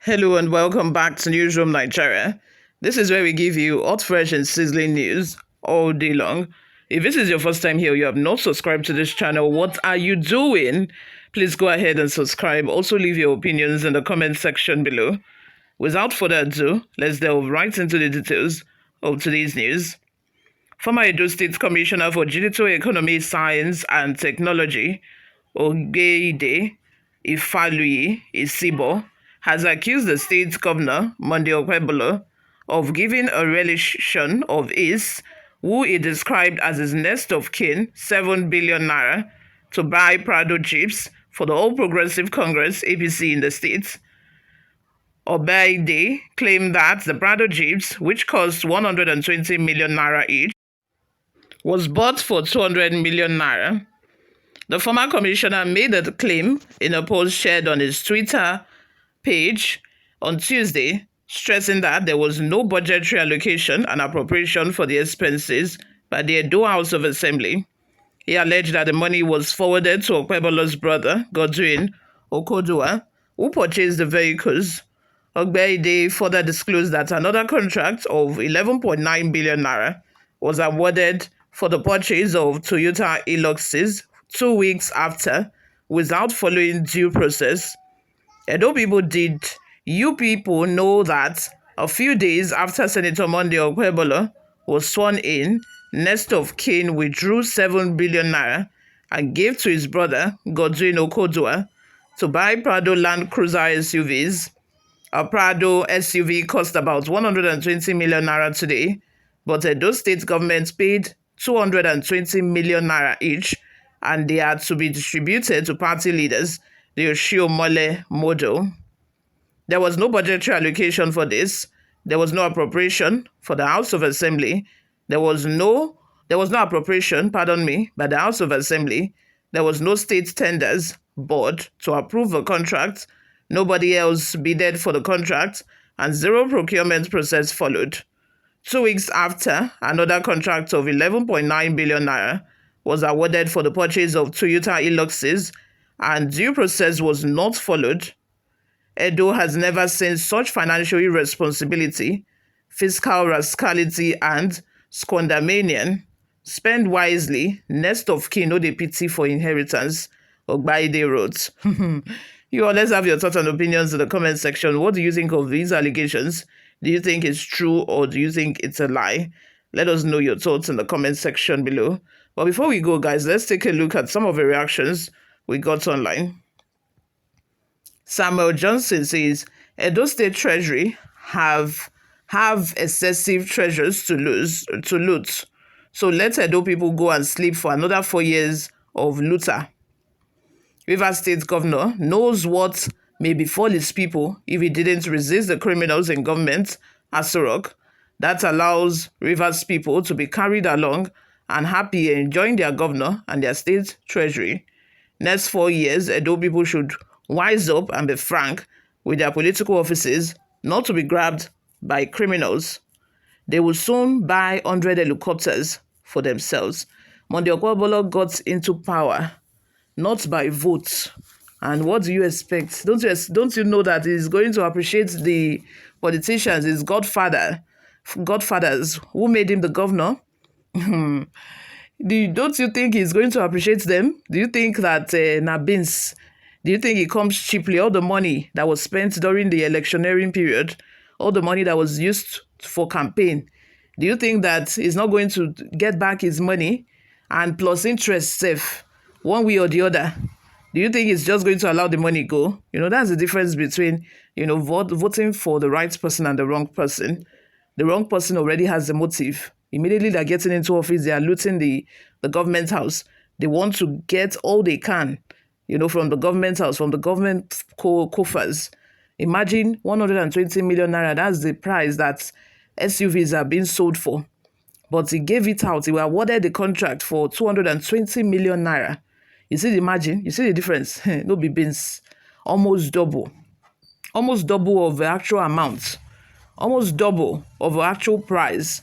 Hello and welcome back to Newsroom Nigeria. This is where we give you hot, fresh and sizzling news all day long. If this is your first time here, you have not subscribed to this channel, what are you doing? Please go ahead and subscribe. Also leave your opinions in the comment section below. Without further ado, let's delve right into the details of today's news. Former Edo State Commissioner for Digital Economy, Science and Technology, Obaseki'S Isibo, has accused the state governor, Monday Okwebolo, of giving a relation of his, who he described as his next of kin, 7 billion naira, to buy Prado chips for the All Progressive Congress, APC, in the state. Obaseki'S claimed that the Prado chips, which cost 120 million naira each, was bought for 200 million naira. The former commissioner made the claim in a post shared on his Twitter page on Tuesday, stressing that there was no budgetary allocation and appropriation for the expenses by the Edo House of Assembly. He alleged that the money was forwarded to Okwebolo's brother, Godwin Okodua, who purchased the vehicles. Obaseki'S further disclosed that another contract of 11.9 billion naira was awarded for the purchase of Toyota Hiluxes 2 weeks after, without following due process. Edo people, did you people know that a few days after Senator Monday Okwebolo was sworn in, next of kin withdrew 7 billion naira and gave to his brother, Godwin Okodua, to buy Prado Land Cruiser SUVs. A Prado SUV cost about 120 million naira today, but Edo state government paid 220 million naira each, and they are to be distributed to party leaders, the Oshiomhole model. There was no budgetary allocation for this. There was no appropriation for the House of Assembly. There was no appropriation, by the House of Assembly. There was no state tenders board to approve the contract. Nobody else bidded for the contract, and zero procurement process followed. 2 weeks after, another contract of 11.9 billion naira was awarded for the purchase of Toyota Hiluxes, and due process was not followed. Edo has never seen such financial irresponsibility, fiscal rascality, and squandermania. Spend wisely, next of kin no dey pity for inheritance, Obaseki'S wrote. You all, let's have your thoughts and opinions in the comment section. What do you think of these allegations? Do you think it's true or do you think it's a lie? Let us know your thoughts in the comment section below. But before we go, guys, let's take a look at some of the reactions we got online. Samuel Johnson says, Edo State Treasury have excessive treasures to loot. So let Edo people go and sleep for another 4 years of looter. Rivers State Governor knows what may befall his people if he didn't resist the criminals in government, Asorok. That allows Rivers people to be carried along and happy enjoying their governor and their state treasury. Next 4 years, Edo people should wise up and be frank with their political offices, not to be grabbed by criminals. They will soon buy 100 helicopters for themselves. Monday Okwebolo got into power not by vote. And what do you expect? Don't you know that he's going to appreciate the politicians, his godfathers who made him the governor? Don't you think he's going to appreciate them? Do you think that Nabins, do you think it comes cheaply? All the money that was spent during the electioneering period, all the money that was used for campaign, do you think that he's not going to get back his money and plus interest safe one way or the other? Do you think it's just going to allow the money go? That's the difference between, voting for the right person and the wrong person. The wrong person already has the motive. Immediately they're getting into office, they are looting the government house. They want to get all they can, from the government house, from the government coffers. Imagine 120 million naira, that's the price that SUVs are being sold for. But he gave it out. He was awarded the contract for 220 million naira. You see the margin? You see the difference? No be beans. Almost double. Almost double of the actual amount. Almost double of the actual price.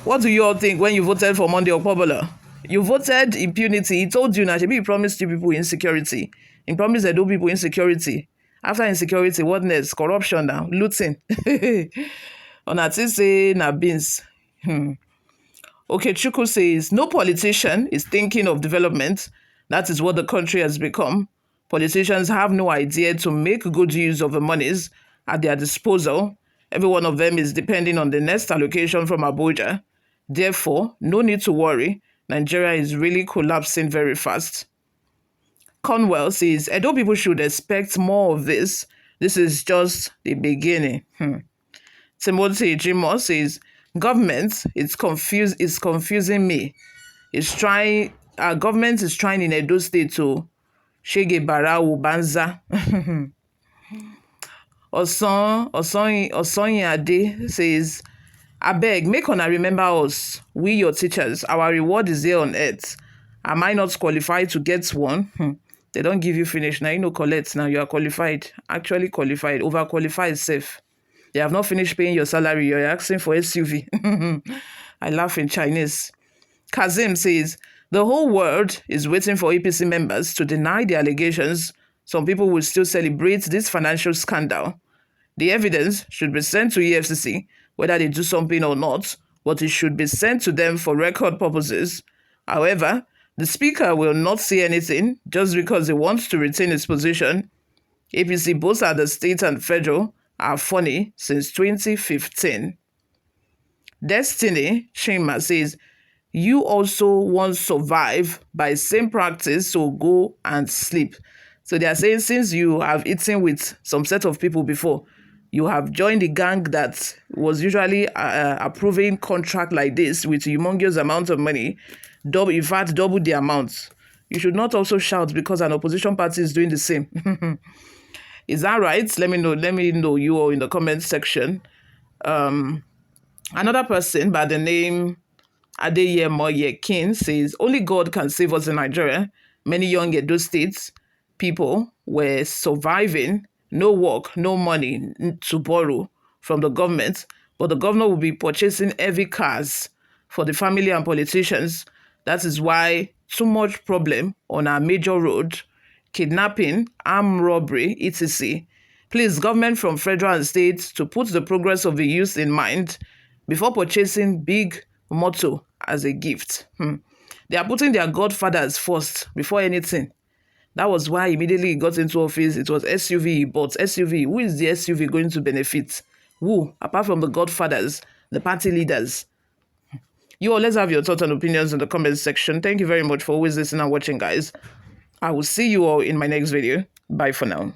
What do you all think when you voted for Monday Okwebolo? You voted impunity. He told you, he promised you people insecurity. He promised Edo people insecurity. After insecurity, what next? Corruption now, looting. On say na beans. Okay, Chuku says, no politician is thinking of development. That is what the country has become. Politicians have no idea to make good use of the monies at their disposal. Every one of them is depending on the next allocation from Abuja. Therefore, no need to worry. Nigeria is really collapsing very fast. Conwell says, Edo people should expect more of this. This is just the beginning. Timothy Jimo says, government is confusing me. Government is trying in Edo State to Shege Bara Ubanza. Osonyade says, abeg, make una remember us, we your teachers. Our reward is here on earth. Am I not qualified to get one? They don't give you finish. Now you know collect. Now you are qualified. Actually qualified. Overqualified safe. They have not finished paying your salary. You're asking for SUV. I laugh in Chinese. Kazim says, the whole world is waiting for APC members to deny the allegations. Some people will still celebrate this financial scandal. The evidence should be sent to EFCC, whether they do something or not, but it should be sent to them for record purposes. However, the speaker will not say anything just because he wants to retain his position. APC, both at the state and federal, are funny since 2015. Destiny Shima says, you also won't survive by same practice, so go and sleep. So they are saying, since you have eaten with some set of people before, you have joined the gang that was usually approving contract like this with humongous amount of money, double the amount. You should not also shout because an opposition party is doing the same. Is that right? Let me know you all in the comment section. Another person by the name Adeyemo Yekin says, only God can save us in Nigeria. Many young Edo States people were surviving, no work, no money to borrow from the government, but the governor will be purchasing heavy cars for the family and politicians. That is why too much problem on our major road, kidnapping, armed robbery, etc. Please, government from federal and state to put the progress of the youth in mind before purchasing big motor as a gift. They are putting their godfathers first before anything. That was why immediately he got into office, it was SUV he bought. SUV, who is the SUV going to benefit? Who? Apart from the godfathers, the party leaders. You all, let's have your thoughts and opinions in the comments section. Thank you very much for always listening and watching, guys. I will see you all in my next video. Bye for now.